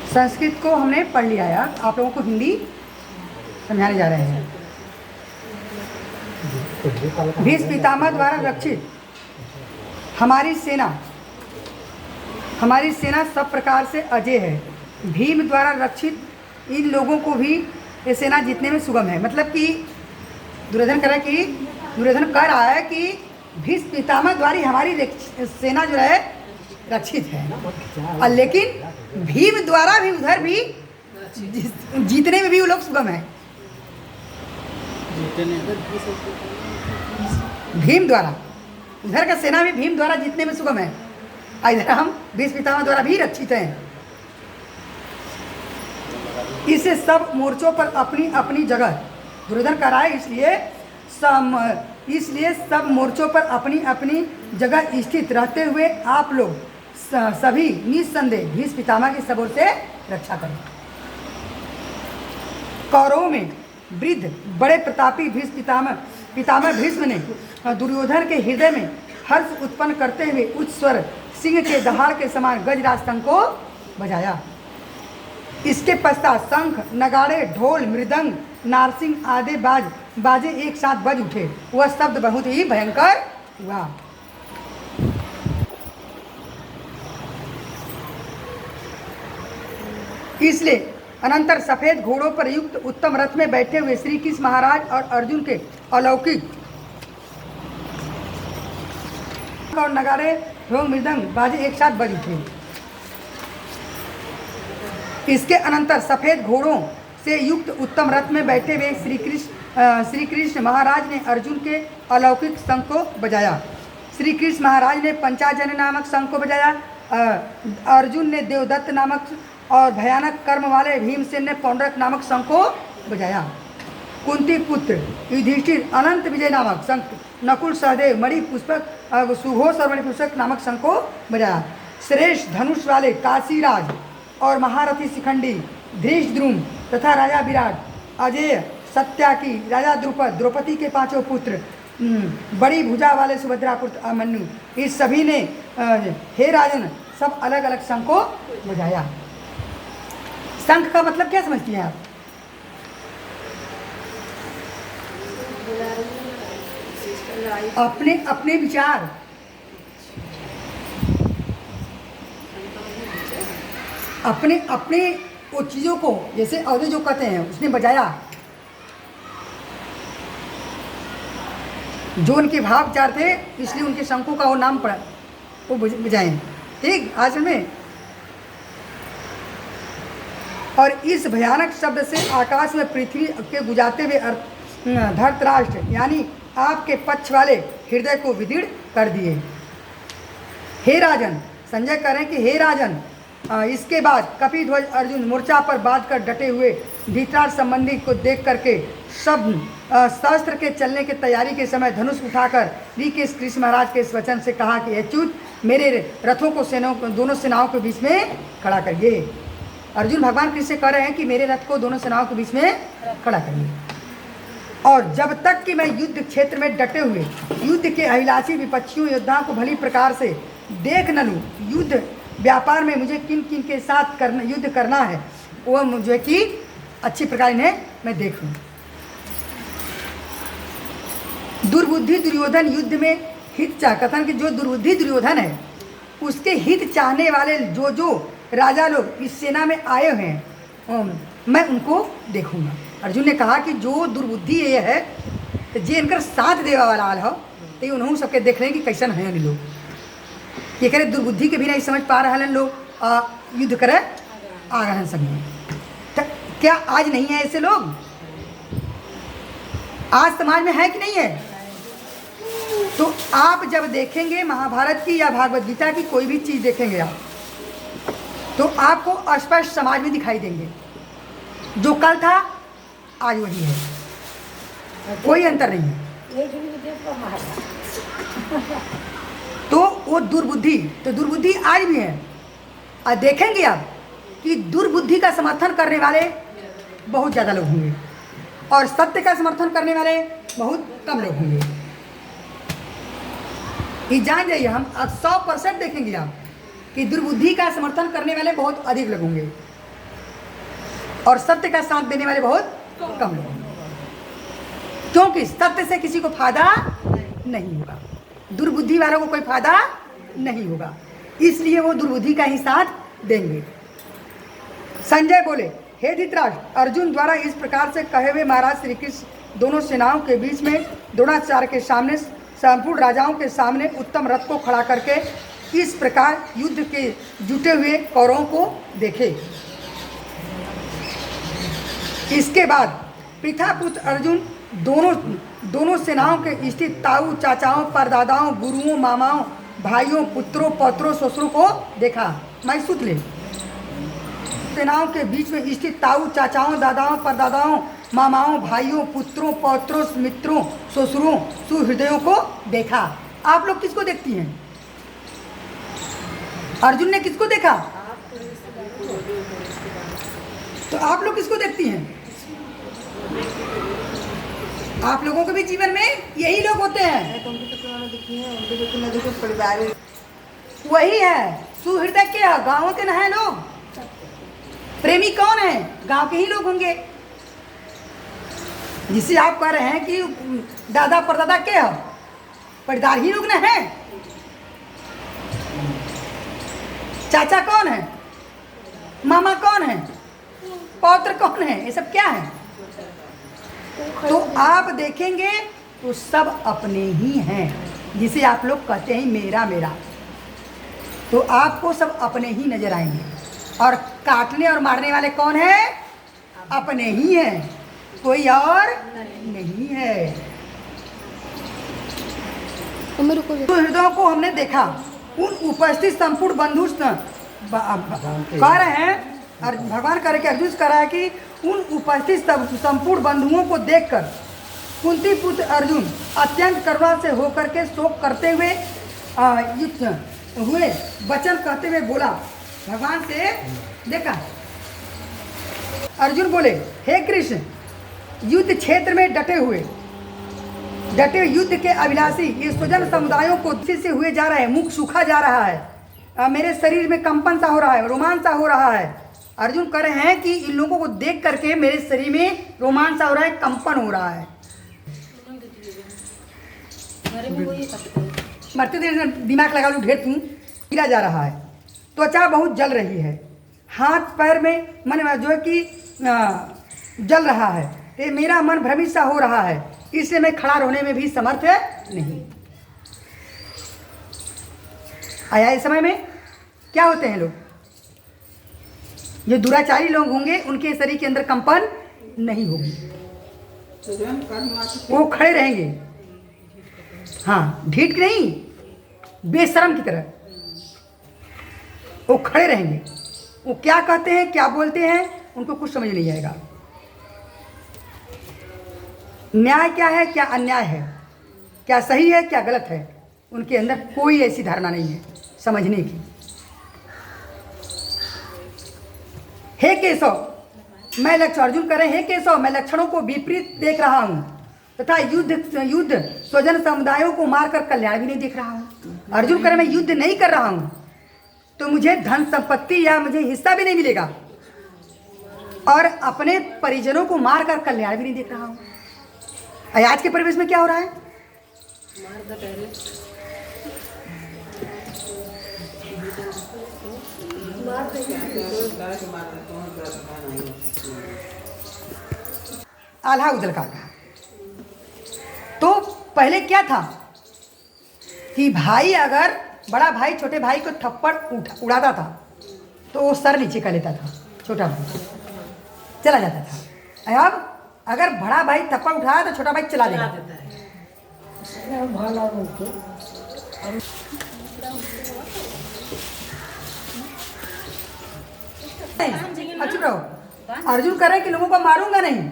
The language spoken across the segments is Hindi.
संस्कृत को हमने पढ़ लिया यार, आप लोगों को हिंदी समझाने जा रहे हैं। भीष्म पितामह द्वारा रक्षित हमारी सेना सब प्रकार से अजय है। भीम द्वारा रक्षित इन लोगों को भी ये सेना जीतने में सुगम है। मतलब कि दुर्योधन कह रहा है कि भीष्म पितामह द्वारा हमारी सेना जो है रक्षित है, और लेकिन भीम द्वारा भी उधर भी जीतने में भी वो लोग सुगम है। भीम द्वारा उधर का सेना भी भीम द्वारा जीतने में सुगम है, और इधर हम भीष्म पितामह द्वारा भी रक्षित हैं। इसे सब मोर्चों पर अपनी अपनी जगह दुर्योधन कर रहा है, इसलिए सब मोर्चों पर अपनी अपनी जगह स्थित रहते हुए आप लोग सभी निस्संदेह भीष्म पितामह की सब ओर से रक्षा करें। कौरवों में वृद्ध बड़े प्रतापी भीष्म पितामह भीष्म ने दुर्योधन के हृदय में हर्ष उत्पन्न करते हुए उच्च स्वर सिंह के दहाड़ के समान गजराज शंख को बजाया। इसके पश्चात शंख, नगाड़े, ढोल, मृदंग, नारसिंग आदि बाजे एक साथ बज उठे। वह शब्द बहुत ही भयंकर हुआ। इसलिए अनंतर सफेद घोड़ों पर युक्त उत्तम रथ में बैठे हुए श्री कृष्ण महाराज और अर्जुन के अलौकिक और नगाड़े, ढोल, मृदंग बाजे एक साथ बज उठे। इसके अनंतर सफेद घोड़ों से युक्त उत्तम रथ में बैठे हुए श्री कृष्ण महाराज ने अर्जुन के अलौकिक शंख को बजाया। श्री कृष्ण महाराज ने पंचाजन नामक शंख को बजाया। अर्जुन ने देवदत्त नामक और भयानक कर्म वाले भीमसेन ने पौंड्रक नामक शंख को बजाया। कुंती पुत्र युधिष्ठिर अनंत विजय नामक शंख, नकुल सहदेव मणि पुष्पक सुघोष और मणि पुष्पक नामक शंख को बजाया। श्रेष्ठ धनुष वाले काशीराज और महारथी शिखंडी धृष्टद्युम्न तथा राजा विराट, अजय, सत्याकी, राजा द्रौपदी के पांचों पुत्र, बड़ी भुजा वाले सुभद्रा पुत्र अभिमन्यु, इस सभी ने हे राजन सब अलग अलग शंख को बजाया। शंख का मतलब क्या समझती हैं आप? अपने अपने विचार, अपने अपने वो चीज़ों को, जैसे अवधि जो कहते हैं उसने बजाया, जो उनके भाव विचार थे इसलिए उनके शंखों का वो नाम पड़ा, वो बजाएं। ठीक, आज में और इस भयानक शब्द से आकाश में पृथ्वी के गुजाते हुए धृतराष्ट्र यानी आपके पक्ष वाले हृदय को विदीर्ण कर दिए। हे राजन, संजय कह रहे हैं कि हे राजन, इसके बाद कपिध्वज अर्जुन मोर्चा पर बांधकर डटे हुए धृतराष्ट्र संबंधी को देख करके सब शस्त्र के चलने की तैयारी के समय धनुष उठाकर श्री कृष्ण महाराज के इस वचन से कहा कि अच्युत, मेरे रथों को दोनों सेनाओं के बीच में खड़ा करिए। अर्जुन भगवान कृष्ण से कह रहे हैं कि मेरे रथ को दोनों सेनाओं के बीच में खड़ा करिए, और जब तक कि मैं युद्ध क्षेत्र में डटे हुए युद्ध के अभिलाषी विपक्षियों योद्धाओं को भली प्रकार से देख न लूँ, युद्ध व्यापार में मुझे किन किन के साथ युद्ध करना है वो मुझे कि अच्छी प्रकार इन्हें मैं देख लूँ। दुर्बुद्धि दुर्योधन युद्ध में हित चाह, कथन कि जो दुर्बुद्धि दुर्योधन है उसके हित चाहने वाले जो राजा लोग इस सेना में आए हुए हैं मैं उनको देखूंगा। अर्जुन ने कहा कि जो दुर्बुद्धि ये है तो जे इनकर साथ देवा वाला हाल हो तो उन्होंने सबके देख रहे हैं कि कैसन है नहीं लोग, ये करे दुर्बुद्धि के भी नहीं समझ पा रहे हैं लोग, युद्ध करे आ गए हैं सभी। तो क्या आज नहीं है ऐसे लोग? आज समाज में है कि नहीं है? तो आप जब देखेंगे महाभारत की या भागवत गीता की कोई भी चीज़ देखेंगे आप, तो आपको स्पष्ट समाज में दिखाई देंगे। जो कल था आज वही है, कोई अंतर नहीं है। तो वो दुर्बुद्धि, तो दुर्बुद्धि आज भी है। और देखेंगे आप कि दुर्बुद्धि का समर्थन करने वाले बहुत ज़्यादा लोग होंगे और सत्य का समर्थन करने वाले बहुत कम लोग होंगे। ये जान जाइए, हम 100% देखेंगे आप कि दुर्बुद्धि का समर्थन करने वाले बहुत अधिक लोग होंगे और सत्य का साथ देने वाले बहुत कम लोग होंगे, क्योंकि सत्य से किसी को फायदा नहीं होगा, दुर्बुद्धि वालों को कोई फायदा नहीं होगा, इसलिए वो दुर्बुद्धि का ही साथ देंगे। संजय बोले, हे धृतराष्ट्र, अर्जुन द्वारा इस प्रकार से कहे हुए महाराज श्री कृष्ण दोनों सेनाओं के बीच में द्रोणाचार्य के सामने संपूर्ण राजाओं के सामने उत्तम रथ को खड़ा करके इस प्रकार युद्ध के जुटे हुए कौरवों को देखे। इसके बाद पितापुत्र अर्जुन दोनों सेनाओं के स्थित ताऊ, चाचाओं, परदादाओं, गुरुओं, मामाओं, भाइयों, पुत्रों, पौत्रों, ससुरों को देखा। मैं सुत ले। सेनाओं के बीच में स्थित ताऊ, चाचाओं, दादाओं, परदादाओं, मामाओं, भाइयों, पुत्रों, पौत्रों, मित्रों, ससुरों, सुहृदयों को देखा। आप लोग किसको देखती हैं? अर्जुन ने किसको देखा? तो आप लोग किसको देखती हैं? आप लोगों के भी जीवन में यही लोग होते हैं, वही है सुहृदय के, गाँव के न है लोग। प्रेमी कौन है? गांव के ही लोग होंगे। जिसे आप कह रहे हैं कि दादा परदादा के हो, परिदार ही लोग न है। चाचा कौन है? मामा कौन है? पौत्र कौन है? ये सब क्या है? तो आप देखेंगे तो सब अपने ही हैं, जिसे आप लोग कहते हैं मेरा मेरा, तो आपको सब अपने ही नजर आएंगे। और काटने और मारने वाले कौन है? अपने ही हैं, कोई और नहीं है। तो हृदयों को हमने देखा, उन उपस्थित संपूर्ण बंधु कह रहे हैं, और भगवान कह रहे कि अर्जुन कह रहा है कि उन उपस्थित संपूर्ण बंधुओं को देखकर कुंती पुत्र अर्जुन अत्यंत करुणा से होकर के शोक करते हुए हुए वचन कहते हुए बोला, भगवान से देखा। अर्जुन बोले, हे कृष्ण, युद्ध क्षेत्र में डटे युद्ध के अभिलाषी ये स्वजन समुदायों को से हुए जा रहे हैं, मुख सूखा जा रहा है, मेरे शरीर में कंपन सा हो रहा है, रोमांच सा हो रहा है। अर्जुन कह रहे हैं कि इन लोगों को देख करके मेरे शरीर में रोमांच सा हो रहा है, कंपन हो रहा है। मरते देर दिमाग लगा लू, ढेर तू गिरा जा रहा है, त्वचा बहुत जल रही है, हाथ पैर में मन जो है कि जल रहा है, ये मेरा मन भ्रमित सा हो रहा है, इसलिए मैं खड़ा होने में भी समर्थ नहीं। आया इस समय में क्या होते हैं लोग? जो दुराचारी लोग होंगे उनके शरीर के अंदर कंपन नहीं होगी, वो खड़े रहेंगे, हाँ, ढीठ नहीं, बेशरम की तरह वो खड़े रहेंगे। वो क्या कहते हैं, क्या बोलते हैं, उनको कुछ समझ नहीं आएगा। न्याय क्या है, क्या अन्याय है, क्या सही है, क्या गलत है, उनके अंदर कोई ऐसी धारणा नहीं है समझने की। हे केशव, मैं लक्षण, अर्जुन कह रहे हैं, हे केशव, मैं लक्षणों को विपरीत देख रहा हूं तथा युद्ध स्वजन समुदायों को मारकर कल्याण भी नहीं देख रहा हूं। अर्जुन कह रहे, मैं युद्ध नहीं कर रहा हूं तो मुझे धन संपत्ति या मुझे हिस्सा भी नहीं मिलेगा, और अपने परिजनों को मारकर कल्याण भी नहीं देख रहा हूं। आज के परिवेश में क्या हो रहा है? आल्हा उदल का। तो पहले क्या था कि भाई अगर बड़ा भाई छोटे भाई को थप्पड़ उड़ाता था तो वो सर नीचे कर लेता था, छोटा भाई चला जाता था। अब अगर बड़ा भाई थप्पड़ उठाया तो छोटा भाई चला देगा। अच्छा रहो, अर्जुन कर रहे कि लोगों को मारूंगा नहीं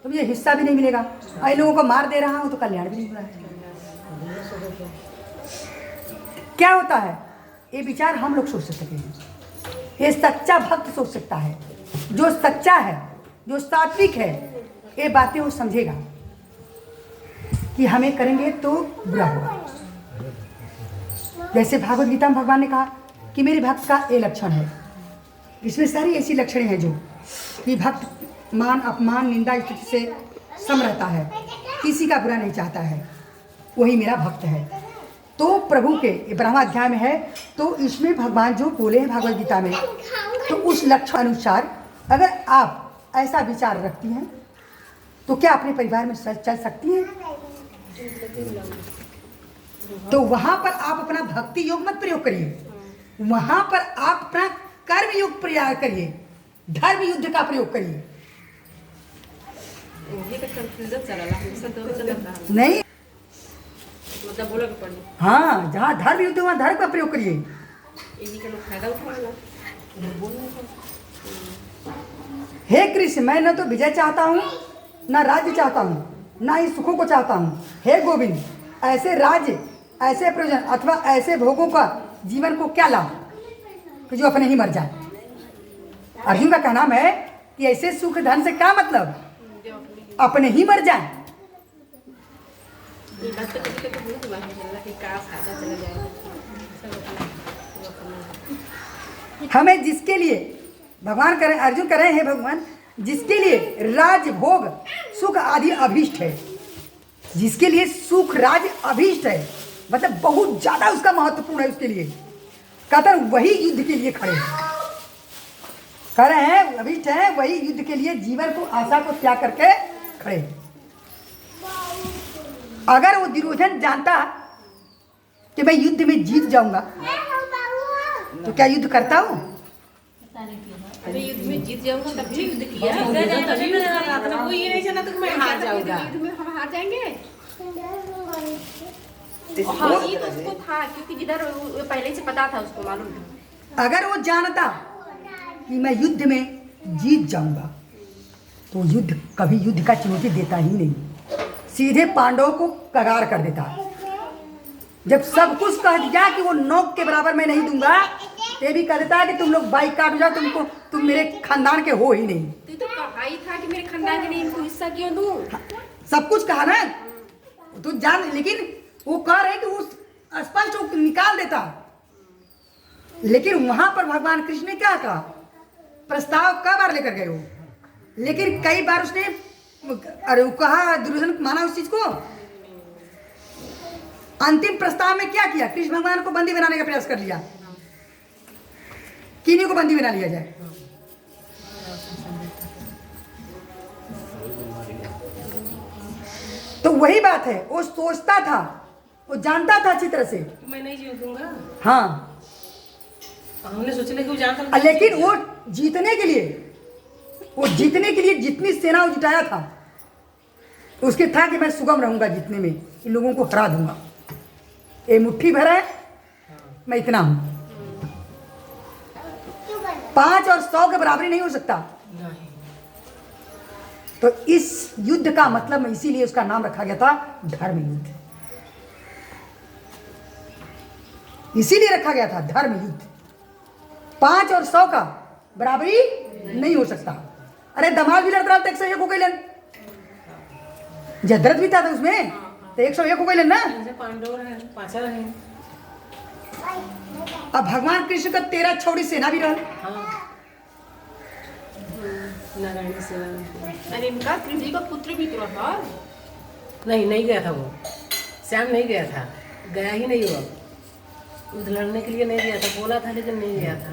तो मुझे हिस्सा भी नहीं मिलेगा, और इन लोगों को मार दे रहा हूं तो कल्याण भी नहीं हो रहा है। क्या होता है? ये विचार हम लोग सोच सकते हैं, ये सच्चा भक्त सोच सकता है। जो सच्चा है, जो सात्विक है, ये बातें वो समझेगा कि हमें करेंगे तो बुरा होगा। जैसे भागवत गीता में भगवान ने कहा कि मेरे भक्त का ये लक्षण है। इसमें सारी ऐसी लक्षणें हैं जो कि भक्त मान अपमान निंदा स्तुति से सम रहता है, किसी का बुरा नहीं चाहता है, वही मेरा भक्त है। तो प्रभु के ब्रह्मा अध्याय में है, तो इसमें भगवान जो बोले हैं भगवद गीता में, तो उस लक्ष्य अनुसार अगर आप ऐसा विचार रखती हैं तो क्या अपने परिवार में चल सकती हैं? तो वहां पर आप अपना भक्ति योग मत प्रयोग करिए, वहां पर आप अपना कर्म योग प्रयोग करिए, धर्म युद्ध का प्रयोग करिए। नहीं, हाँ, जहाँ धर्म युद्ध वहाँ धर्म का प्रयोग करिए। हे कृष्ण, मैं न तो विजय चाहता हूँ, न राज्य चाहता हूँ, न ही सुखों को चाहता हूँ। हे गोविंद, ऐसे राज्य, ऐसे प्रयोजन अथवा ऐसे भोगों का जीवन को क्या लाभ कि जो अपने ही मर जाए। अर्जुन का कहना है कि ऐसे सुख धन से क्या मतलब, अपने ही मर जाए। हमें जिसके लिए भगवान करें, अर्जुन कह रहे हैं भगवान, जिसके लिए राज भोग सुख आदि अभीष्ट है, जिसके लिए सुख राज अभीष्ट है, मतलब बहुत ज्यादा उसका महत्वपूर्ण है, उसके लिए कतर वही युद्ध के लिए खड़े कर रहे हैं, अभीष्ट है, वही युद्ध के लिए जीवन को आशा को त्याग करके खड़े। अगर वो दुर्योधन जानता कि मैं युद्ध में जीत जाऊंगा तो क्या युद्ध करता हूँ? अरे युद्ध में जीत जाऊंगा तब भी युद्ध किया। वो ये नहीं जाना तो मैं हार जाऊंगा, युद्ध में हम हार जाएंगे। हाँ, ये तो उसको था, क्योंकि जिधर पहले से पता था, उसको मालूम था। अगर वो जानता कि मैं युद्ध में जीत जाऊंगा तो युद्ध कभी युद्ध का चुनौती देता ही नहीं, सीधे पांडवों को कगार कर देता। जब सब कुछ कह दिया कि वो नोक के बराबर मैं नहीं दूंगा, ये भी कह देता है कि तुम लोग बाइक काट जाओ, तुम मेरे खानदान के हो ही नहीं। तो कहा ही था कि मेरे खानदान के नहीं, इनको हिस्सा क्यों दूं? सब कुछ कहा ना तो जान, लेकिन वो कह रहे कि उस स्पष्ट निकाल देता। लेकिन वहां पर भगवान कृष्ण ने क्या कहा, प्रस्ताव कई बार लेकर गए वो, लेकिन कई बार उसने अरे कहा, दुर्योधन माना उस चीज को। अंतिम प्रस्ताव में क्या किया, कृष्ण भगवान को बंदी बनाने का प्रयास कर लिया, किन्हीं को बंदी बना लिया जाए। तो वही बात है, वो सोचता था, वो जानता था अच्छी तरह से मैं नहीं जीतूंगा। हाँ, हमने सोचा कि वो जानता, लेकिन वो जीतने के लिए जितनी सेना वो जुटाया था, उसके था कि मैं सुगम रहूंगा जीतने में, इन लोगों को हरा दूंगा। ये मुट्ठी भर है, मैं इतना हूं, 5 और 100 के बराबरी नहीं हो सकता। तो इस युद्ध का मतलब इसीलिए उसका नाम रखा गया था धर्म युद्ध, इसीलिए रखा गया था धर्म युद्ध। 5 और 100 का बराबरी नहीं हो सकता। अरे दमाल भी लड़ता था, 101 हो गई, जदरत भी था उसमें, तो 101 हो गई ना। अब भगवान कृष्ण का 13 छोड़ी सेना भी रहा। अरे इनका कृष्ण का पुत्र भी तो रहा। नहीं गया था वो, श्याम नहीं गया था, गया ही नहीं वो, युद्ध लड़ने के लिए नहीं गया था, बोला था लेकिन नहीं गया था।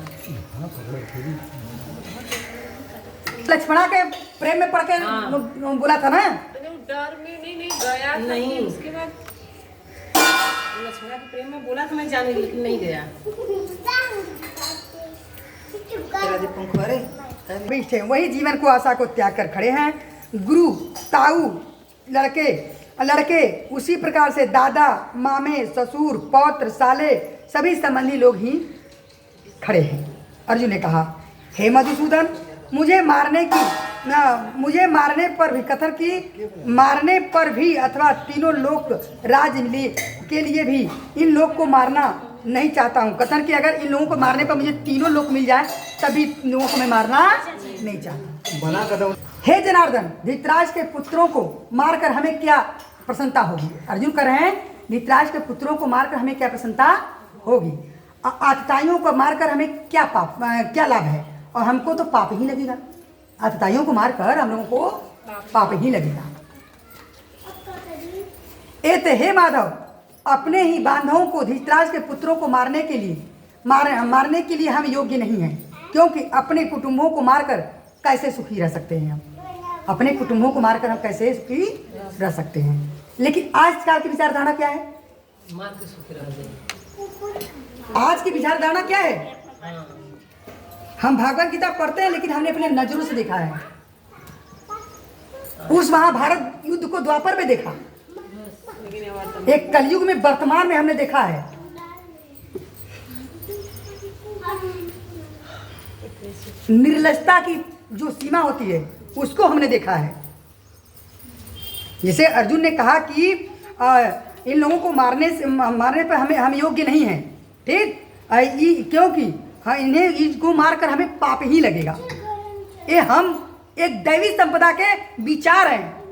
लक्ष्मणा के प्रेम में पड़ के बोला था ना, डर में नहीं गया था। नहीं, उसके बाद लक्ष्मणा के प्रेम में बोला था मैं जाने, लेकिन नहीं गया। वही जीवन को आशा को त्याग कर खड़े हैं। गुरु ताऊ लड़के उसी प्रकार से दादा मामे ससुर पौत्र साले सभी संबंधी लोग ही खड़े हैं। अर्जुन ने कहा, हे मधुसूदन, मुझे मारने पर भी अथवा तीनों लोक राज के लिए भी इन लोग को मारना नहीं चाहता हूँ। कथन कि अगर इन लोगों को मारने पर मुझे तीनों लोक मिल जाए तभी लोगों को मैं मारना नहीं चाहता। हे जनार्दन, धृतराष्ट्र के पुत्रों को मारकर हमें क्या प्रसन्नता होगी? अर्जुन कह रहे हैं, धृतराष्ट्र के पुत्रों को मारकर हमें क्या प्रसन्नता होगी? आतताइयों को मारकर हमें क्या क्या लाभ है? और हमको तो पाप ही लगेगा। आतताइयों को मारकर हम लोगों को पाप ही लगेगा। एत हे माधव, अपने ही बांधवों को, धृतराष्ट्र के पुत्रों को मारने के लिए हम योग्य नहीं हैं, क्योंकि अपने कुटुंबों को मारकर कैसे सुखी रह सकते हैं? हम अपने कुटुंबों को मारकर हम कैसे सुखी रह सकते हैं? लेकिन आजकल की विचारधारा क्या है? मार के सुखी रह जाए। आज की विचारधारा क्या है? हाँ। हम भगवत गीता पढ़ते हैं, लेकिन हमने अपने नजरों से देखा है। उस महाभारत युद्ध को द्वापर में देखा, एक कलयुग में, वर्तमान में हमने देखा है। निर्लजता की जो सीमा होती है उसको हमने देखा है। जैसे अर्जुन ने कहा कि इन लोगों को मारने पर हम योग्य नहीं हैं, ठीक, क्योंकि इन्हें इसको मारकर हमें पाप ही लगेगा। ये हम एक दैवी संपदा के विचार हैं।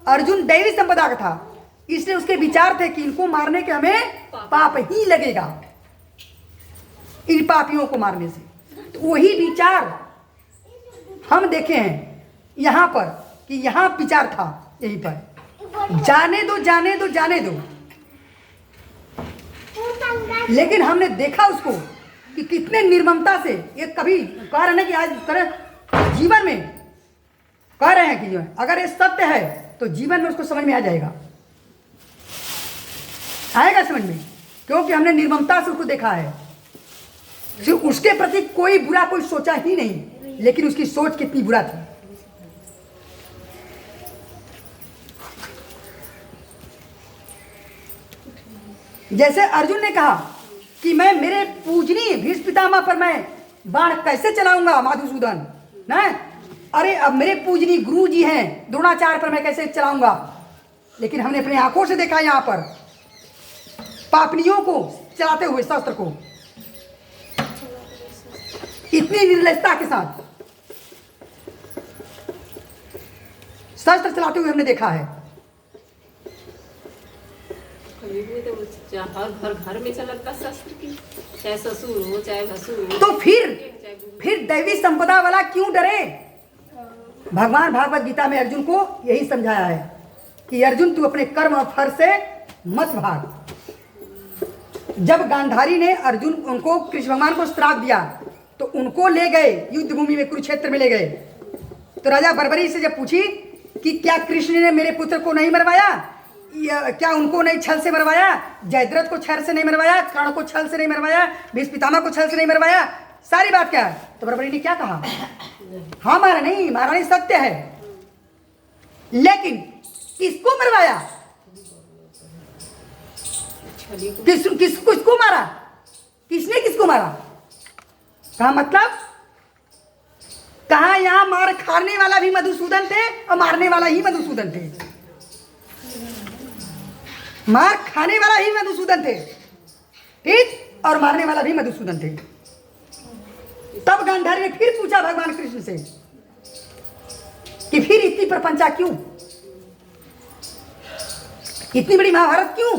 अर्जुन दैवी संपदा का था, इसलिए उसके विचार थे कि इनको मारने के हमें पाप ही लगेगा, इन पापियों को मारने से। तो वही विचार हम देखे हैं यहाँ पर, कि यहाँ विचार था यहीं पर, जाने दो जाने दो जाने दो। लेकिन हमने देखा उसको कि कितने निर्ममता से ये कभी कह रहे हैं कि आज करें जीवन में, कह रहे हैं कि अगर ये सत्य है तो जीवन में उसको समझ में आ जाएगा, आएगा समझ में, क्योंकि हमने निर्ममता से उसको देखा है। उसके प्रति कोई बुरा कोई सोचा ही नहीं, लेकिन उसकी सोच कितनी बुरा थी। जैसे अर्जुन ने कहा कि मैं मेरे पूजनीय भीष्म पितामह पर मैं बाण कैसे चलाऊंगा मधुसूदन, ना, अरे अब मेरे पूजनीय गुरु जी हैं द्रोणाचार्य पर मैं कैसे चलाऊंगा। लेकिन हमने अपनी आंखों से देखा यहाँ पर पापनियों को चलाते हुए शस्त्र को, इतनी निर्लजता के साथ शस्त्र चलाते हुए हमने देखा है। हर घर में चलता शस्त्र की, चाहे ससुर हो चाहे भसुर हो। तो फिर दैवी संपदा वाला क्यों डरे? भगवान भागवत गीता में अर्जुन को यही समझाया है कि अर्जुन तू अपने कर्म और फल से मत भाग। जब गांधारी ने अर्जुन उनको कृष्ण भगवान को श्राप दिया तो उनको ले गए युद्ध भूमि में, कुरुक्षेत्र में ले गए। तो राजा बर्बरी से जब पूछी कि क्या कृष्ण ने मेरे पुत्र को नहीं मरवाया, क्या उनको नहीं छल से मरवाया, जयद्रथ को छल से नहीं मरवाया, कर्ण को छल से नहीं मरवाया, भीष्म पितामह को छल से नहीं मरवाया, सारी बात क्या है? तो बर्बरी ने क्या कहा? हाँ मारा नहीं सत्य है, लेकिन किसको मरवाया, किसको मारा, किसने किसको मारा? कहा मतलब कहा यहाँ मार खाने वाला भी मधुसूदन थे और मारने वाला ही मधुसूदन थे। मार खाने वाला ही मधुसूदन थे, ठीक, और मारने वाला भी मधुसूदन थे। तब गांधारी ने फिर पूछा भगवान कृष्ण से कि फिर इतनी प्रपंचा क्यों, इतनी बड़ी महाभारत क्यों?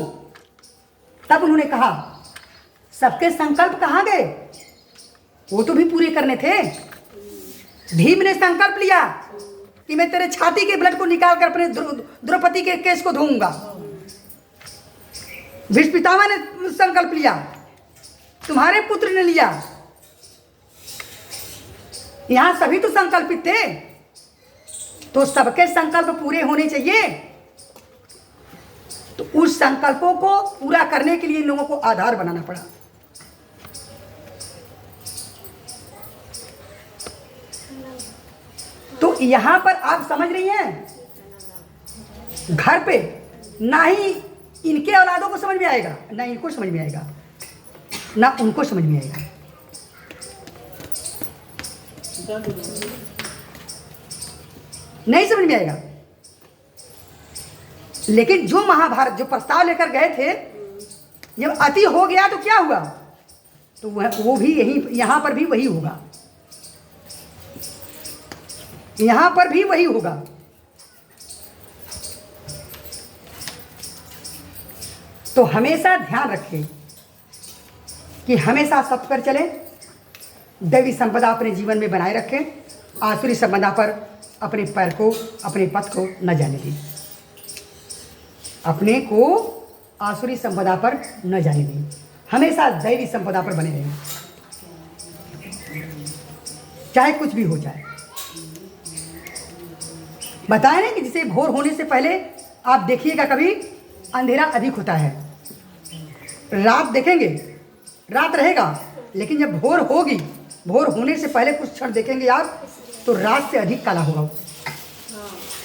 तब उन्होंने कहा सबके संकल्प कहाँ गए? वो तो भी पूरे करने थे। भीम ने संकल्प लिया कि मैं तेरे छाती के ब्लड को निकाल कर अपने द्रौपदी के केस को धोऊंगा। भीष्म पितामह ने संकल्प लिया, तुम्हारे पुत्र ने लिया। यहां सभी तो संकल्पित थे, तो सबके संकल्प पूरे होने चाहिए। तो उस संकल्पों को पूरा करने के लिए इन लोगों को आधार बनाना पड़ा। तो यहां पर आप समझ रही हैं, घर पे ना ही इनके औलादों को समझ में आएगा, ना इनको समझ में आएगा, ना उनको समझ में आएगा। नहीं समझ में आएगा। लेकिन जो महाभारत जो प्रस्ताव लेकर गए थे, जब अति हो गया तो क्या हुआ? तो वो भी यहां पर भी वही होगा, यहां पर भी वही होगा। तो हमेशा ध्यान रखें कि हमेशा सत्य पर चलें, दैवी संपदा अपने जीवन में बनाए रखें, आसुरी संपदा पर अपने पैर को, अपने पथ को न जाने दें, अपने को आसुरी संपदा पर न जाने दें, हमेशा दैवी संपदा पर बने रहें, चाहे कुछ भी हो जाए। बताए ना कि जिसे भोर होने से पहले आप देखिएगा, कभी अंधेरा अधिक होता है, रात देखेंगे, रात रहेगा, लेकिन जब भोर होगी, भोर होने से पहले कुछ क्षण देखेंगे आप, तो रात से अधिक काला होगा।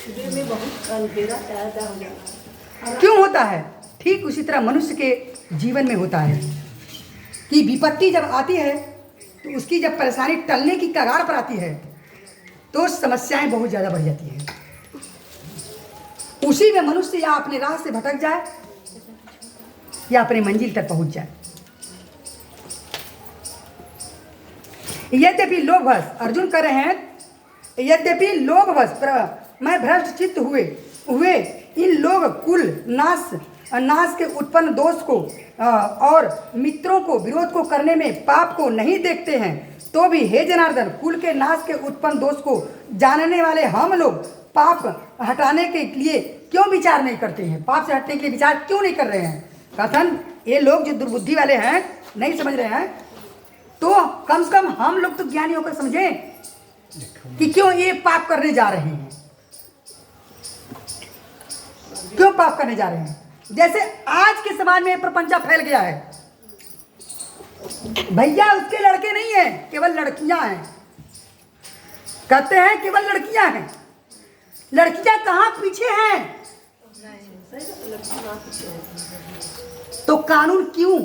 दिन में बहुत अंधेरा ज्यादा हो जाता है। क्यों होता है? ठीक उसी तरह मनुष्य के जीवन में होता है कि विपत्ति जब आती है, तो उसकी जब परेशानी टलने की कगार पर आती है, तो समस्याएं बहुत ज़्यादा बढ़ जाती हैं। उसी में मनुष्य या अपने राह से भटक जाए या अपने मंजिल तक पहुंच जाए। यद्यपि लोभवश, अर्जुन कर रहे हैं, यद्यपि लोभवश मैं भ्रष्ट चित्त हुए इन लोग कुल नाश के उत्पन्न दोष को और मित्रों को विरोध को करने में पाप को नहीं देखते हैं, तो भी हे जनार्दन, कुल के नाश के उत्पन्न दोष को जानने वाले हम लोग पाप हटाने के लिए क्यों विचार नहीं करते हैं? पाप से हटने के लिए विचार क्यों नहीं कर रहे हैं? कथन ये लोग जो दुर्बुद्धि वाले हैं, नहीं समझ रहे हैं, तो कम से कम हम लोग तो ज्ञानी होकर समझें कि क्यों ये पाप करने जा रहे हैं, क्यों पाप करने जा रहे हैं। जैसे आज के समाज में प्रपंचा फैल गया है, भैया उसके लड़के नहीं है, केवल लड़कियां हैं, कहते हैं केवल लड़कियां हैं। लड़कियां कहाँ पीछे हैं? तो कानून क्यों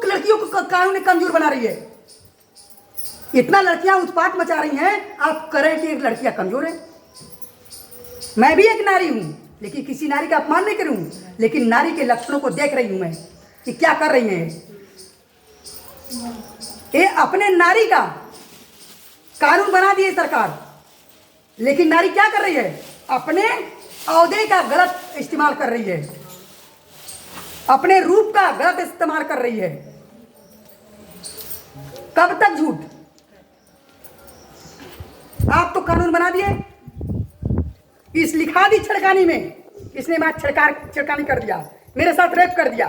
लड़कियों को कानून कमजोर बना रही है? इतना लड़कियां उत्पात मचा रही हैं, आप करें कि एक लड़कियां कमजोर है। मैं भी एक नारी हूं, लेकिन किसी नारी का अपमान नहीं करूं, लेकिन नारी के लक्षणों को देख रही हूं मैं कि क्या कर रही हैं। ये अपने नारी का कानून बना दिए सरकार, लेकिन नारी क्या कर रही है? अपने औहदे का गलत इस्तेमाल कर रही है, अपने रूप का गलत इस्तेमाल कर रही है। कब तक झूठ? आप तो कानून बना दिए, इस लिखा दी छिड़कानी में, इसने मैं छिड़कानी कर दिया, मेरे साथ रेप कर दिया।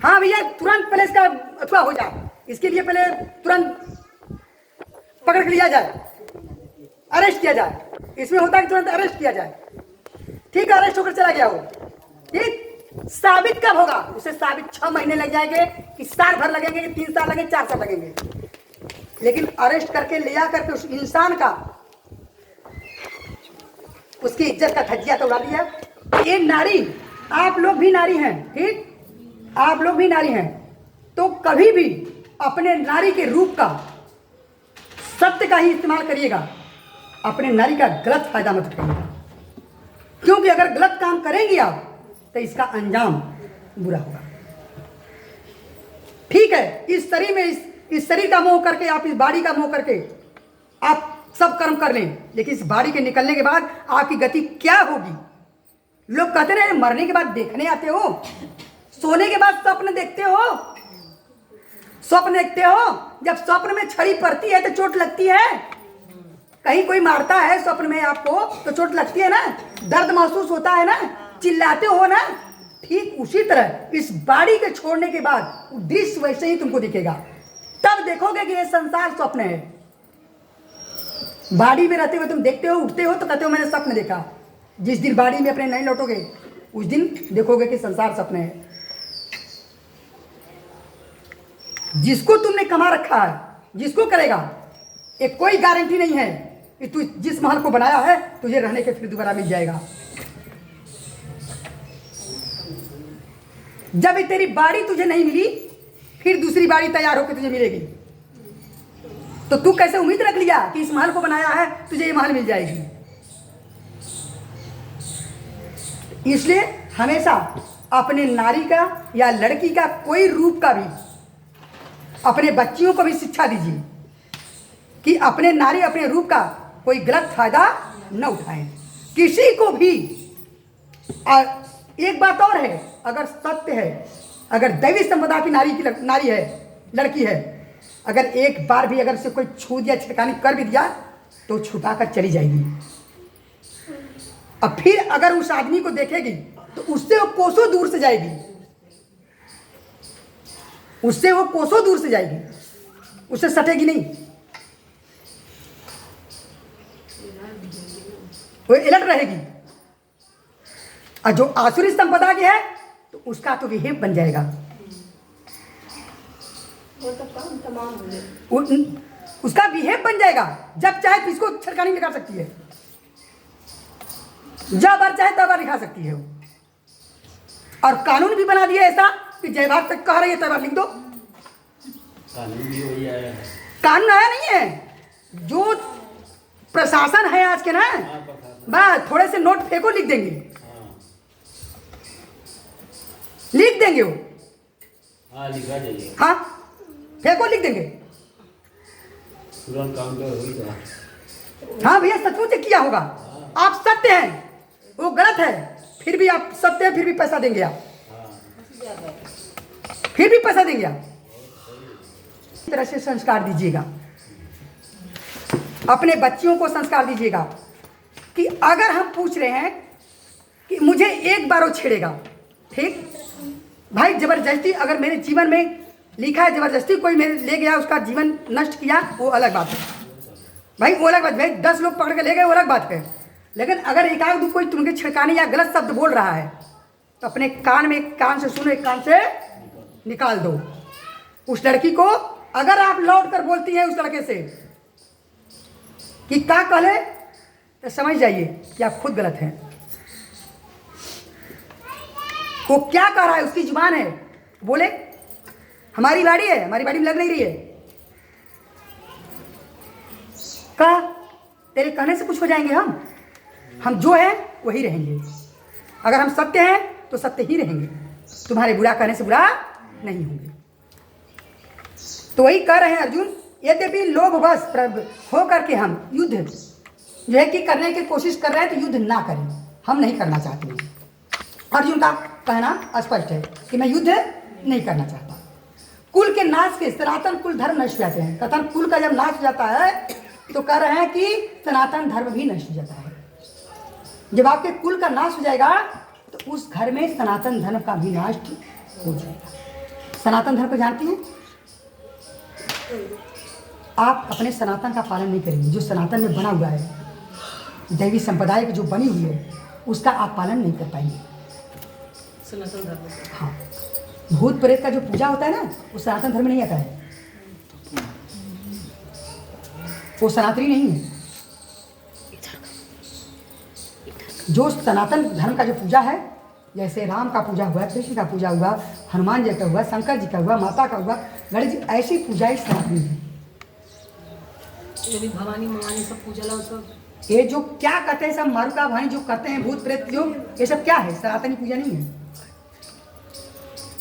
हाँ भैया, तुरंत पहले इसका अथवा हो जाए, इसके लिए पहले तुरंत पकड़ के लिया जाए, अरेस्ट किया जाए। इसमें होता है कि तुरंत अरेस्ट किया जाए, ठीक है, अरेस्ट होकर चला गया हो, ठीक। साबित कब होगा? उसे साबित 6 महीने लग जाएंगे कि साल भर लगेंगे कि 3 साल लगेंगे, 4 साल लगेंगे, लेकिन अरेस्ट करके ले जा करके उस इंसान का, उसकी इज्जत का धज्जिया तो उड़ा दिया। ये नारी, आप लोग भी नारी हैं, ठीक, आप लोग भी नारी हैं, तो कभी भी अपने नारी के रूप का, सत्य का ही इस्तेमाल करिएगा, अपने नारी का गलत फायदा मत उठाइएगा, क्योंकि अगर गलत काम करेंगी आप तो इसका अंजाम बुरा होगा। ठीक है, इस शरीर में इस शरीर का मोह करके, आप इस बाड़ी का मोह करके आप सब कर्म कर लें, लेकिन इस बाड़ी के निकलने के बाद आपकी गति क्या होगी? लोग कहते रहे मरने के बाद देखने आते हो, सोने के बाद स्वप्न देखते हो, स्वप्न देखते हो। जब स्वप्न में छड़ी पड़ती है तो चोट लगती है, कहीं कोई मारता है स्वप्न में आपको तो चोट लगती है ना, दर्द महसूस होता है ना, चिल्लाते हो ना। ठीक उसी तरह इस बाड़ी के छोड़ने के बाद दृश्य वैसे ही तुमको दिखेगा, तब देखोगे कि ये संसार स्वप्न है। बाड़ी में रहते हुए तुम देखते हो, उठते हो तो कहते हो मैंने स्वप्न देखा। जिस दिन बाड़ी में अपने नहीं लौटोगे उस दिन देखोगे कि संसार स्वप्न है। जिसको तुमने कमा रखा है, जिसको करेगा, एक कोई गारंटी नहीं है कि तू जिस महल को बनाया है तुझे रहने के फिर दोबारा मिल जाएगा। जब तेरी बाड़ी तुझे नहीं मिली, फिर दूसरी बाड़ी तैयार होकर तुझे मिलेगी, तो तू कैसे उम्मीद रख लिया कि इस महल को बनाया है तुझे ये महल मिल जाएगी। इसलिए हमेशा अपने नारी का या लड़की का कोई रूप का भी, अपने बच्चियों को भी शिक्षा दीजिए कि अपने नारी अपने रूप का कोई गलत फायदा न उठाएं किसी को भी। और एक बात और है, अगर सत्य है अगर दैवी संपदा की नारी है, लड़की है, अगर एक बार भी अगर उसे कोई छू दिया, छिड़कानी कर भी दिया तो छुपा कर चली जाएगी। अब फिर अगर उस आदमी को देखेगी तो उससे वो कोसों दूर से जाएगी, उससे वो कोसों दूर से जाएगी, उससे सटेगी नहीं, वो अलर्ट रहेगी। और जो आसुरी संपदा की है तो उसका तो विहेव बन जाएगा, उसका विहेव बन जाएगा। जब चाहे तो इसको छिड़कानी निकाल सकती है, जब बार चाहे तब बार दिखा सकती है वो। और कानून भी बना दिया ऐसा कि जय भारत तक कह रही है तय बार लिख दो। कानून भी वही आया है, कानून आया नहीं है, जो प्रशासन है आज के ना, बस थोड़े से नोट फेंको लिख देंगे, लिख देंगे वो। हाँ लिखा जाइए, हाँ फेंको लिख देंगे। तुरंत काउंटर हो गया। हाँ भैया सचमुच किया होगा, आप सत्य हैं, वो गलत है, फिर भी आप सत्य हैं, फिर भी पैसा देंगे आप, फिर भी पैसा देंगे आप। इस तरह से संस्कार दीजिएगा, अपने बच्चियों को संस्कार दीजिएगा कि अगर हम पूछ रहे हैं कि मुझे एक बार वो छेड़ेगा, ठीक भाई, जबरदस्ती अगर मेरे जीवन में लिखा है, जबरदस्ती कोई मेरे ले गया, उसका जीवन नष्ट किया, वो अलग बात है भाई, वो अलग बात। भाई 10 लोग पकड़ के ले गए, वो अलग बात है। लेकिन अगर एक आध कोई तुमके छिड़काने या गलत शब्द बोल रहा है तो अपने कान में, एक कान से सुनो, एक कान से निकाल दो। उस लड़की को अगर आप लौट कर बोलती हैं उस लड़के से कि क्या कहले, तो समझ जाइए कि आप खुद गलत हैं। वो क्या कह रहा है, उसकी जुबान है, बोले हमारी बाड़ी है, हमारी बाड़ी में लग नहीं रही है, कहा तेरे कहने से कुछ हो जाएंगे, हम जो है वही रहेंगे। अगर हम सत्य हैं तो सत्य ही रहेंगे, तुम्हारे बुरा कहने से बुरा नहीं होंगे। तो वही कह रहे हैं अर्जुन, यद्यपि लोभवश हो करके हम युद्ध जो है कि करने की कोशिश कर रहे हैं तो युद्ध ना करें, हम नहीं करना चाहते हैं। अर्जुन का कहना स्पष्ट है कि मैं युद्ध नहीं करना चाहता। कुल के नाश के सनातन कुल धर्म नष्ट हो जाते हैं। कथन कुल का जब नाश हो जाता है तो कह रहे हैं कि सनातन धर्म भी नष्ट हो जाता है। जब आपके कुल का नाश हो जाएगा तो उस घर में सनातन धर्म का भी नाश हो जाएगा। सनातन धर्म को जानती हैं आप? अपने सनातन का पालन नहीं करेंगे, जो सनातन में बना हुआ है, दैवी संप्रदाय की जो बनी हुई है, उसका आप पालन नहीं कर पाएंगे। सनातन धर्म, हाँ, भूत प्रेत का जो पूजा होता है ना, वो सनातन धर्म में नहीं आता है, वो सनातनी नहीं है। जो सनातन धर्म का जो पूजा है, जैसे राम का पूजा हुआ, कृष्ण का पूजा हुआ, हनुमान जी का हुआ, शंकर जी का हुआ, माता का हुआ, गणेश जी, ऐसी पूजा ही सनातनी है। यदि भवानी मवानी सब पूजा ला सब, ये जो क्या कहते हैं सब मारुका भाई जो करते हैं भूत प्रेत जो, ये सब क्या है? सनातनी पूजा नहीं है,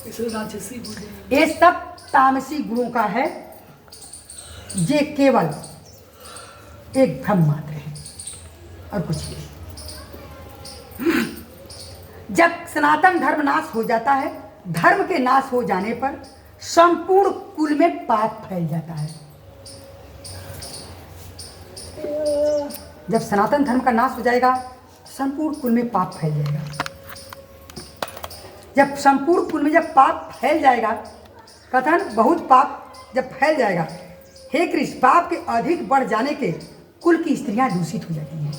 राजसी पूजा, ये सब तामसी गुणों का है, ये केवल एक भ्रम मात्र है और कुछ नहीं। जब सनातन धर्म नाश हो जाता है, धर्म के नाश हो जाने पर संपूर्ण कुल में पाप फैल जाता है। जब सनातन धर्म का नाश हो जाएगा, संपूर्ण कुल में पाप फैल जाएगा। जब संपूर्ण कुल में जब पाप फैल जाएगा, कथन बहुत पाप जब फैल जाएगा, हे कृष्ण, पाप के अधिक बढ़ जाने के कुल की स्त्रियां दूषित हो जाती हैं।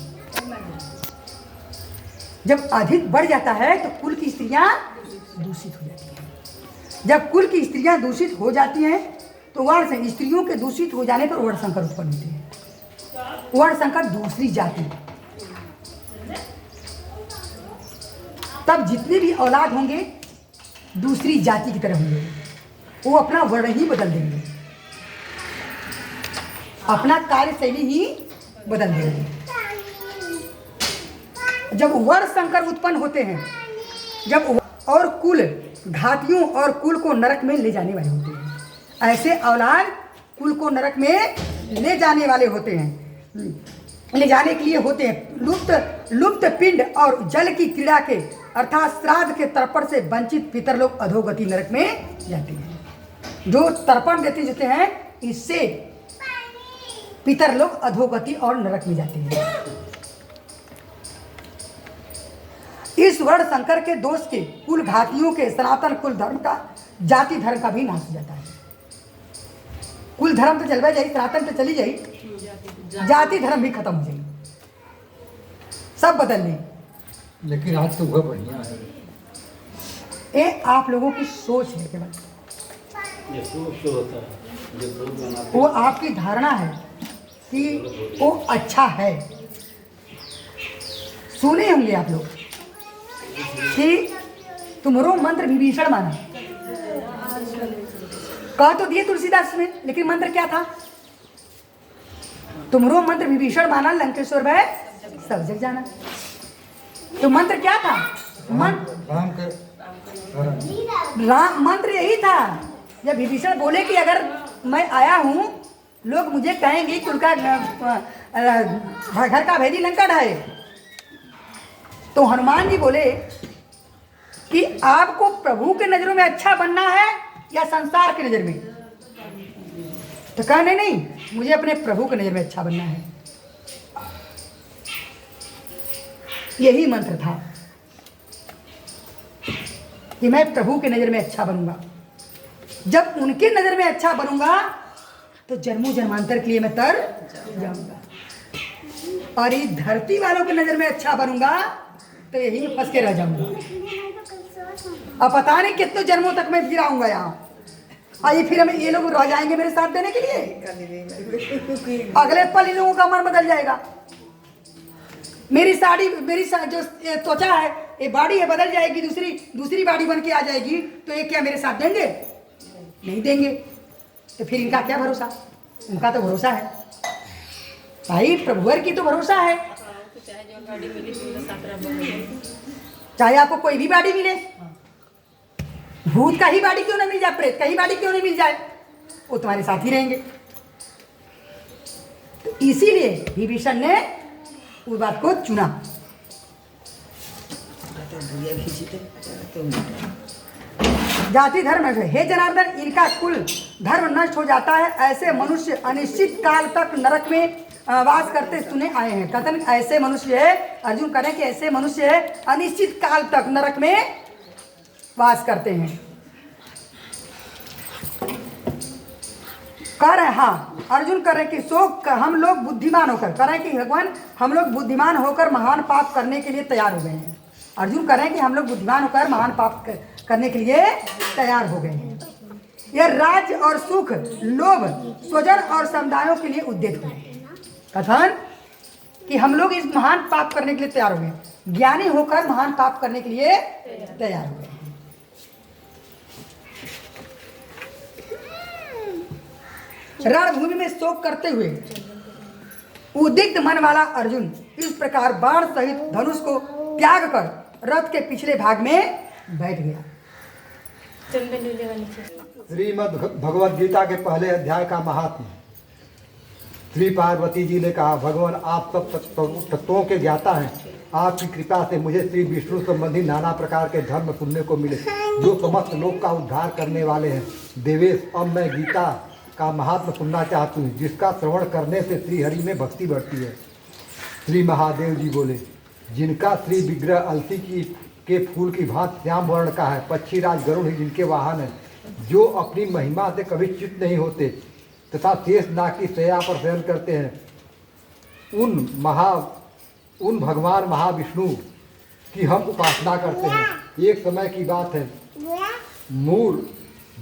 जब अधिक बढ़ जाता है तो कुल की स्त्रियां दूषित हो जाती हैं। जब कुल की स्त्रियां दूषित हो जाती हैं तो वर्ण, स्त्रियों के दूषित हो जाने पर वर्णशंकर उत्पन्न होते हैं। वर्णशंकर दूसरी जाति, तब जितने भी औलाद होंगे दूसरी जाति की तरह होंगे, वो अपना वर्ण ही बदल देंगे, अपना कार्यशैली ही बदल देंगे। जब वर्ण संकर उत्पन्न होते हैं, जब और कुल घातियों और कुल को नरक में ले जाने वाले होते हैं, ऐसे औलाद कुल को नरक में ले जाने वाले होते हैं, ले जाने के लिए होते हैं। लुप्त पिंड और जल की क्रीड़ा के अर्थात श्राद्ध के तर्पण से वंचित पितर लोग अधोगति नरक में जाते हैं। जो तर्पण देते हैं इससे पितर लोग अधोगति और नरक में जाते हैं। इस वर्ण संकर के दोष के कुल घातियों के सनातन कुल धर्म का जाति धर्म का भी नाश हो जाता है। कुल धर्म तो चलवा जाए, सनातन तो चली जाए, जाति धर्म भी खत्म हो जाए, सब बदल ले। लेकिन आज तो वह बढ़िया है। ये आप लोगों की सोच है केवल, ये सोच तो होता है जो लोग बनाते वो आपकी धारणा है कि वो अच्छा है। सुने होंगे आप लोग कि तुमरो मंत्र विभीषण माना, कह तो दिए तुलसीदास में, लेकिन मंत्र क्या था? तुमरो मंत्र विभीषण माना, लंकेश्वर भय सब जग जाना। तो मंत्र क्या था? राम के राम मंत्र यही था। जब विभीषण बोले कि अगर मैं आया हूं, लोग मुझे कहेंगे कि उनका घर का भेदी लंका ढाए, तो हनुमान जी बोले कि आपको प्रभु के नजरों में अच्छा बनना है या संसार की नजर में? तो कहने नहीं, मुझे अपने प्रभु की नजर में अच्छा बनना है। यही मंत्र था कि मैं प्रभु की नजर में अच्छा बनूंगा। जब उनके नजर में अच्छा बनूंगा तो जन्मों जन्मांतर के लिए मैं तर जाऊंगा, और इस धरती वालों की नजर में अच्छा बनूंगा तो यही में फंस के रह जाऊंगा। अब पता नहीं कितने जन्मों तक मैं गिराऊंगा यहाँ। आइए फिर हमें ये लोग रह जाएंगे मेरे साथ देने के लिए, अगले पल इन लोगों का मन बदल जाएगा। मेरी जो त्वचा है, ये बॉडी है, बदल जाएगी, दूसरी बॉडी बन के आ जाएगी, तो ये क्या मेरे साथ देंगे? नहीं देंगे। तो फिर इनका क्या भरोसा? उनका तो भरोसा है भाई, प्रभुवर की तो भरोसा है। चाहे आपको कोई भी बॉडी मिले, भूत का ही बॉडी क्यों नहीं मिल जाए, प्रेत का ही बॉडी क्यों नहीं मिल जाए, वो तुम्हारे साथ ही रहेंगे। तो इसीलिए विभीषण ने उस बात को चुना। जाति धर्म है, हे जनार्दन, इनका कुल धर्म नष्ट हो जाता है। ऐसे मनुष्य अनिश्चित काल तक नरक में वास करते सुने आए हैं। कथन ऐसे मनुष्य है, अर्जुन करें कि ऐसे मनुष्य है अनिश्चित काल तक नरक में वास करते हैं। कह रहे, हाँ अर्जुन कह रहे कि हम लोग बुद्धिमान होकर, कह रहे कि भगवान हम लोग बुद्धिमान होकर महान पाप करने के लिए तैयार हो गए हैं। अर्जुन कह रहे कि हम लोग बुद्धिमान होकर महान पाप करने के लिए तैयार हो गए हैं। यह राज्य और सुख, लोभ, स्वजन और समुदायों के लिए उद्यत हुए। कथन कि हम लोग इस महान पाप करने के लिए तैयार हो गए, ज्ञानी होकर महान पाप करने के लिए तैयार हो गए। रणभूमि में शोक करते हुए उद्विग्न मन वाला अर्जुन इस प्रकार बाण सहित धनुष को त्याग कर रथ के पिछले भाग में बैठ गया। श्रीमद् भगवद गीता के पहले अध्याय का महात्म्य। श्री पार्वती जी ने कहा, भगवान आप सब तत्वों के ज्ञाता हैं। आपकी कृपा से मुझे श्री विष्णु संबंधी नाना प्रकार के धर्म सुनने को मिले, जो समस्त लोक का उद्धार करने वाले हैं। देवेश, अब मैं गीता का महात्म सुनना चाहती हूँ, जिसका श्रवण करने से श्री हरि में भक्ति बढ़ती है। श्री महादेव जी बोले, जिनका श्री विग्रह अलसी के फूल की भांति श्याम वर्ण का है, पक्षी राज गरुड़ ही जिनके वाहन है, जो अपनी महिमा से कभी च्युत नहीं होते तथा शेष नाग की शैया पर शयन करते हैं, उन भगवान महाविष्णु की हम उपासना करते हैं। एक समय की बात है, मूल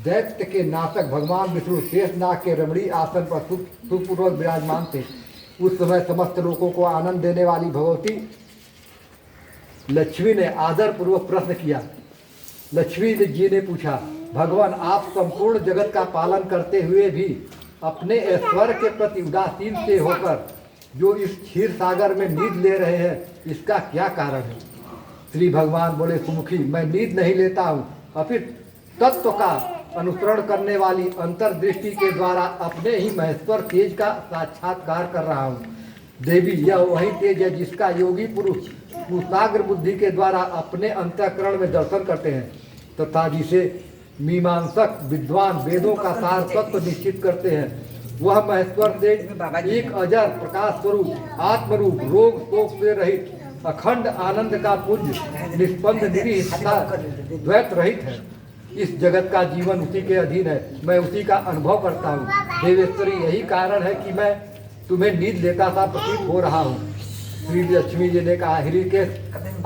दैत्य के नाशक भगवान विष्णु शेषनाग के रमणीय आसन पर सुखपूर्वक विराजमान थे। उस समय समस्त लोगों को आनंद देने वाली भगवती लक्ष्मी ने आदर पूर्वक प्रश्न किया। लक्ष्मी जी ने पूछा, भगवान आप संपूर्ण जगत का पालन करते हुए भी अपने ऐश्वर्य के प्रति उदासीन से होकर जो इस क्षीर सागर में नींद ले रहे हैं, इसका क्या कारण है? श्री भगवान बोले, सुमुखी, मैं नींद नहीं लेता हूँ, अपितु तत्व का अनुसरण करने वाली अंतर्दृष्टि के द्वारा अपने ही महेश्वर तेज का साक्षात्कार कर रहा हूँ। देवी, यह वही तेज है जिसका योगी पुरुष कुशाग्र बुद्धि के द्वारा अपने अंतःकरण में दर्शन करते हैं तथा जिसे मीमांसक विद्वान वेदों का सार तत्व निश्चित करते हैं, वह महेश्वर से एक अजर प्रकाश स्वरूप आत्मरूप रोग शोक से रहित अखंड आनंद का पुंज निष्पन्द निरीह तथा द्वैत रहित है। इस जगत का जीवन उसी के अधीन है, मैं उसी का अनुभव करता हूँ। देवेश्वरी, यही कारण है कि मैं तुम्हें नींद लेता सा प्रतीत हो रहा हूँ। श्री लक्ष्मी जी ने कहा, हृषिकेश,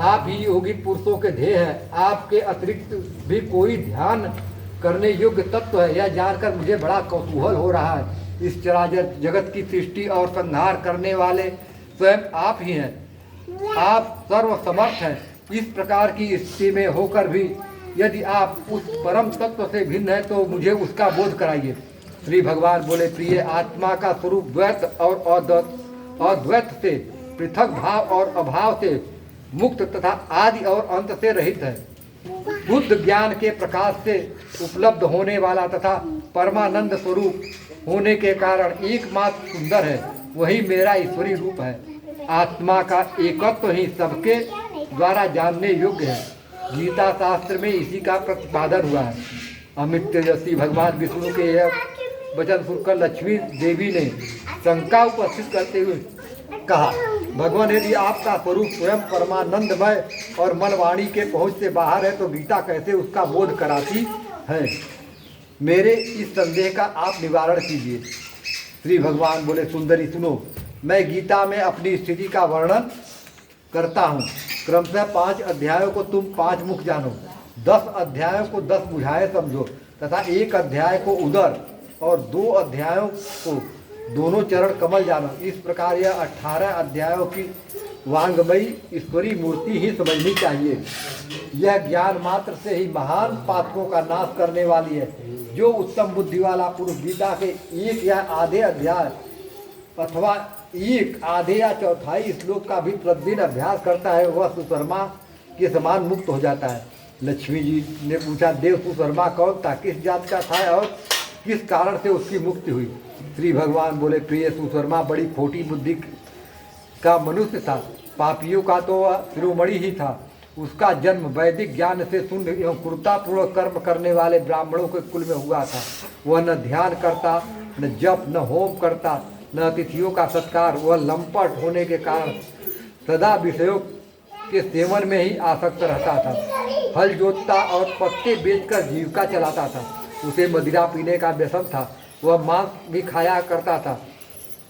आप ही योगी पुरुषों के ध्येय हैं, आपके अतिरिक्त भी कोई ध्यान करने योग्य तत्व है, यह जानकर मुझे बड़ा कौतूहल हो रहा है। इस चराचर जगत की सृष्टि और संहार करने वाले स्वयं आप ही हैं, आप सर्वसमर्थ हैं। इस प्रकार की स्थिति में होकर भी यदि आप उस परम तत्व से भिन्न हैं तो मुझे उसका बोध कराइए। श्री भगवान बोले, प्रिय, आत्मा का स्वरूप द्वैत और अद्वैत से पृथक भाव और अभाव से मुक्त तथा आदि और अंत से रहित है। बुद्ध ज्ञान के प्रकाश से उपलब्ध होने वाला तथा परमानंद स्वरूप होने के कारण एकमात्र सुंदर है, वही मेरा ईश्वरी रूप है। आत्मा का एकत्व ही सबके द्वारा जानने योग्य है। गीता शास्त्र में इसी का प्रतिपादन हुआ है। अमित तेजस्वी भगवान विष्णु के यह वचन सुनकर लक्ष्मी देवी ने शंका उपस्थित करते हुए कहा, भगवान, यदि आपका स्वरूप स्वयं परमानंदमय और मनवाणी के पहुँच से बाहर है तो गीता कैसे उसका बोध कराती है? मेरे इस संदेह का आप निवारण कीजिए। श्री भगवान बोले, सुंदरी सुनो, मैं गीता में अपनी स्थिति का वर्णन करता हूँ। क्रमशः 5 अध्यायों को तुम 5 मुख जानो, 10 अध्यायों को 10 बुझाए समझो तथा 1 अध्याय को उदर और 2 अध्यायों को दोनों चरण कमल जानो। इस प्रकार यह 18 अध्यायों की वांगमयी ईश्वरी मूर्ति ही समझनी चाहिए। यह ज्ञान मात्र से ही महान पातकों का नाश करने वाली है। जो उत्तम बुद्धि वाला पुरुष गीता के 1 या आधे अध्याय अथवा 1 आधे या चौथाई श्लोक का भी प्रतिदिन अभ्यास करता है, वह सुशर्मा के समान मुक्त हो जाता है। लक्ष्मी जी ने पूछा, देव सुशर्मा कौन था, किस जात का था और किस कारण से उसकी मुक्ति हुई? श्री भगवान बोले, प्रिय, सुशर्मा बड़ी खोटी बुद्धि का मनुष्य था, पापियों का तो वह शिरोमणि ही था। उसका जन्म वैदिक ज्ञान से शून्य एवं क्रूरतापूर्वक कर्म करने वाले ब्राह्मणों के कुल में हुआ था। वह न ध्यान करता, न जप, न होम करता, न अतिथियों का सत्कार। वह लंपट होने के कारण सदा विषयों के सेवन में ही आसक्त रहता था। हल जोतता और पत्ते बेचकर जीविका चलाता था। उसे मदिरा पीने का व्यसन था, वह मांस भी खाया करता था।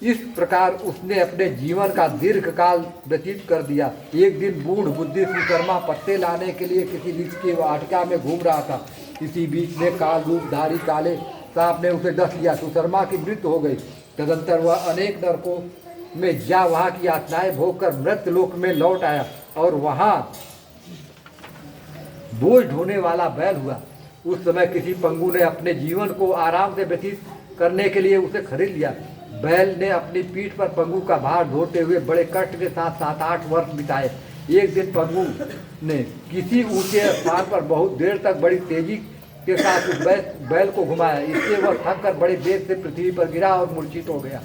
इस प्रकार उसने अपने जीवन का दीर्घ काल व्यतीत कर दिया। एक दिन बूढ़ बुद्धि सुशर्मा पत्ते लाने के लिए किसी वृक्ष की वाटिका में घूम रहा था। इसी बीच में काल रूपधारी काले सांप ने उसे डस लिया। सुशर्मा की मृत्यु हो गई। तदंतर वह अनेक नरकों में जा वहाँ की यातनाएं भोगकर मृत्यु लोक में लौट आया और वहाँ बोझ ढोने वाला बैल हुआ। उस समय किसी पंगु ने अपने जीवन को आराम से व्यतीत करने के लिए उसे खरीद लिया। बैल ने अपनी पीठ पर पंगु का भार ढोते हुए बड़े कष्ट के साथ 7-8 वर्ष बिताए। एक दिन पंगु ने किसी ऊंचे स्थान पर बहुत देर तक बड़ी तेजी के साथ उस बैल को घुमाया। इससे वह थक कर बड़े वेग से पृथ्वी पर गिरा और मूर्छित हो गया।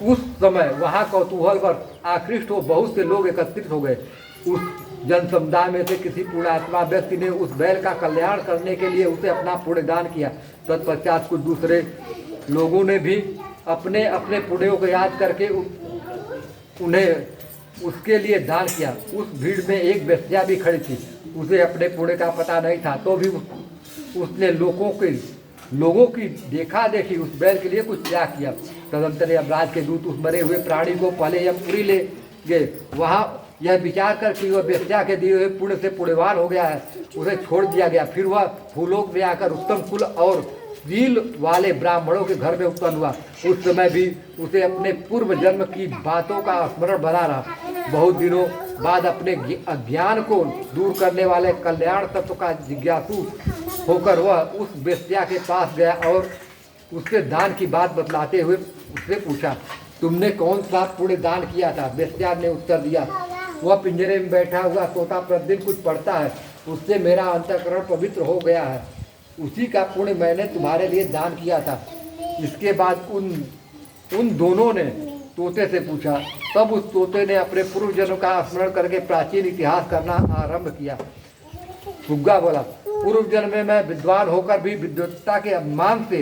उस समय वहाँ कौतूहलवश आकृष्ट हो बहुत से लोग एकत्रित हो गए। उस जन समुदाय में से किसी पुण्यात्मा व्यक्ति ने उस बैल का कल्याण करने के लिए उसे अपना पुण्यदान किया। तत्पश्चात कुछ दूसरे लोगों ने भी अपने अपने पुण्यों को याद करके उन्हें उसके लिए दान किया। उस भीड़ में एक वेश्या भी खड़ी थी। उसे अपने पुण्य का पता नहीं था, तो भी उसने लोगों की देखा देखी उस बैल के लिए कुछ त्याग किया। तदंतर यमराज के दूत उस मरे हुए प्राणी को पहले यमपुरी ले गए। वहाँ यह विचार कर कि वह वेश्या के दिए हुए पुण्य से पुण्यवान हो गया है, उसे छोड़ दिया गया। फिर वह भूलोक में आकर उत्तम कुल और शील वाले ब्राह्मणों के घर में उत्पन्न हुआ। उस समय भी उसे अपने पूर्व जन्म की बातों का स्मरण बना रहा। बहुत दिनों बाद अपने अज्ञान को दूर करने वाले कल्याण तत्व का जिज्ञासु होकर वह उस वेश्या के पास गया और उसके दान की बात बतलाते हुए उससे पूछा, तुमने कौन सा पुण्य दान किया था? वेश्या ने उत्तर दिया, वह पिंजरे में बैठा हुआ तोता प्रतिदिन कुछ पढ़ता है, उससे मेरा अंतःकरण पवित्र हो गया है। उसी का पुण्य मैंने तुम्हारे लिए दान किया था। इसके बाद उन दोनों ने तोते से पूछा, तब उस तोते ने अपने पूर्व जन्म का स्मरण करके प्राचीन इतिहास करना आरंभ किया। गुग्गा बोला, पूर्व जन्म में मैं विद्वान होकर भी विद्वत्ता के अभिमान से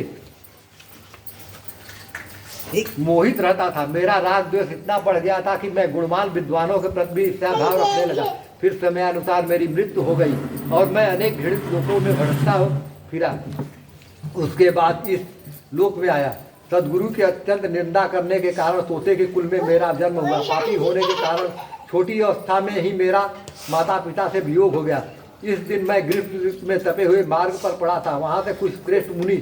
मोहित रहता था। मेरा राग द्वेष इतना बढ़ गया था कि मैं गुणवान विद्वानों के प्रति भी ईर्ष्या भाव रखने लगा। फिर समयानुसार मेरी मृत्यु हो गई और मैं अनेक घृणित लोकों में भटकता हो फिरा। उसके बाद इस लोक में आया। सदगुरु की अत्यंत निंदा करने के कारण तोते के कुल में मेरा जन्म हुआ। पापी होने के कारण छोटी अवस्था में ही मेरा माता पिता से वियोग हो गया। इस दिन मैं ग्रीष्म में तपे हुए मार्ग पर पड़ा था। वहाँ से कुछ श्रेष्ठ मुनि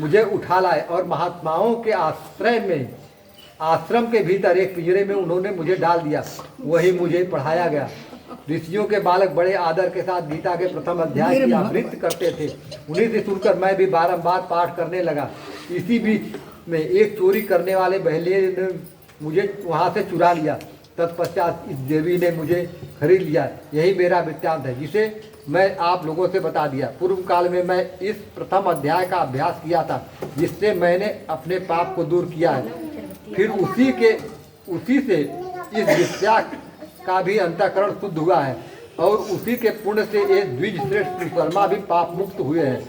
मुझे उठा लाए और महात्माओं के आश्रय में आश्रम के भीतर एक पिंजरे में उन्होंने मुझे डाल दिया। वही मुझे पढ़ाया गया। ऋषियों के बालक बड़े आदर के साथ गीता के प्रथम अध्याय की आवृत्ति करते थे। उन्हीं से सुनकर मैं भी बारंबार पाठ करने लगा। इसी बीच में एक चोरी करने वाले बहले ने मुझे वहाँ से चुरा लिया। तत्पश्चात इस देवी ने मुझे खरीद लिया। यही मेरा वृत्तांत है, जिसे मैं आप लोगों से बता दिया। पूर्व काल में मैं इस प्रथम अध्याय का अभ्यास किया था, जिससे मैंने अपने पाप को दूर किया है। फिर उसी से इस विद्या का भी अंतःकरण शुद्ध हुआ है और उसी के पुण्य से ये द्विज श्रेष्ठ शर्मा भी पाप मुक्त हुए हैं।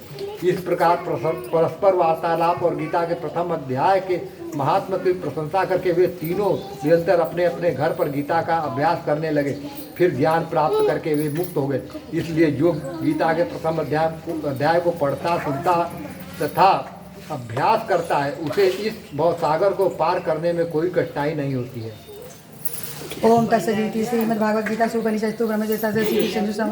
इस प्रकार परस्पर वार्तालाप और गीता के प्रथम अध्याय के महात्मा की प्रशंसा करके वे तीनों निरंतर अपने अपने घर पर गीता का अभ्यास करने लगे। फिर ज्ञान प्राप्त करके वे मुक्त हो गए। इसलिए जो गीता के प्रथम अध्याय को पढ़ता, सुनता तथा अभ्यास करता है, उसे इस भवसागर को पार करने में कोई कठिनाई नहीं होती है। ओम तत्सदिति श्रीमद्भागवत गीता उपनिषत्सु ब्रह्मजैसा श्री कृष्ण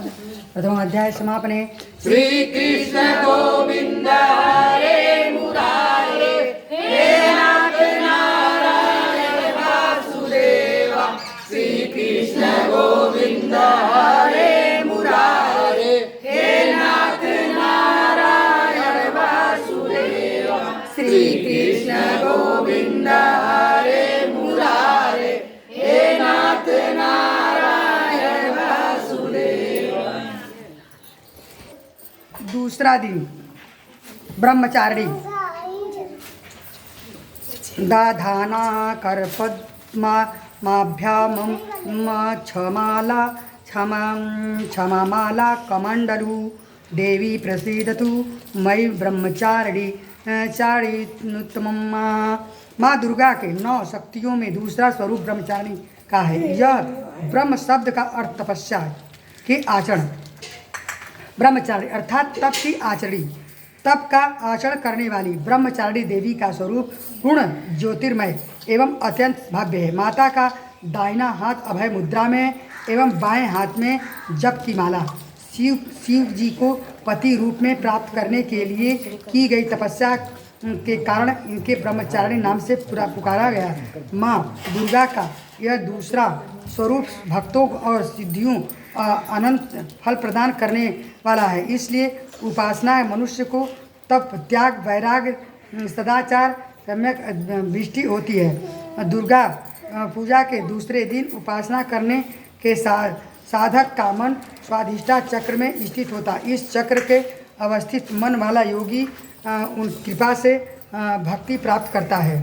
प्रथम अध्याय समापने। श्री कृष्ण गोविंद हरे मुरारे, हे नाथ नारायण वासुदेवा। श्री कृष्ण गोविंद हरे मुरारे, हे नाथ नारायण वासुदेवा। श्री कृष्ण गोविंद हरे मुरारे, हे नाथ नारायण वासुदेवा। दूसरा दिन ब्रह्मचारिणी दाधाना करपद्मा माभ्यामं क्षमाला क्षमामाला कमंडलू देवी प्रसीदतु मयि ब्रह्मचारिणी चारित्तमं। माँ दुर्गा के 9 शक्तियों में दूसरा स्वरूप ब्रह्मचारिणी का है। यह ब्रह्म शब्द का अर्थ तपस्या के आचरण। ब्रह्मचारिणी अर्थात तप की आचरणी, तप का आचरण करने वाली ब्रह्मचारिणी देवी का स्वरूप पूर्ण ज्योतिर्मय एवं अत्यंत भव्य है। माता का दाहिना हाथ अभय मुद्रा में एवं बाएं हाथ में जप की माला। शिव जी को पति रूप में प्राप्त करने के लिए की गई तपस्या के कारण इनके ब्रह्मचारिणी नाम से पुकारा गया। माँ दुर्गा का यह दूसरा स्वरूप भक्तों और सिद्धियों अनंत फल प्रदान करने वाला है। इसलिए उपासना मनुष्य को तप, त्याग, वैराग्य, सदाचार, सम्यक दृष्टि होती है। दुर्गा पूजा के दूसरे दिन उपासना करने के साधक का मन स्वाधिष्ठा चक्र में स्थित होता। इस चक्र के अवस्थित मन वाला योगी उन कृपा से भक्ति प्राप्त करता है।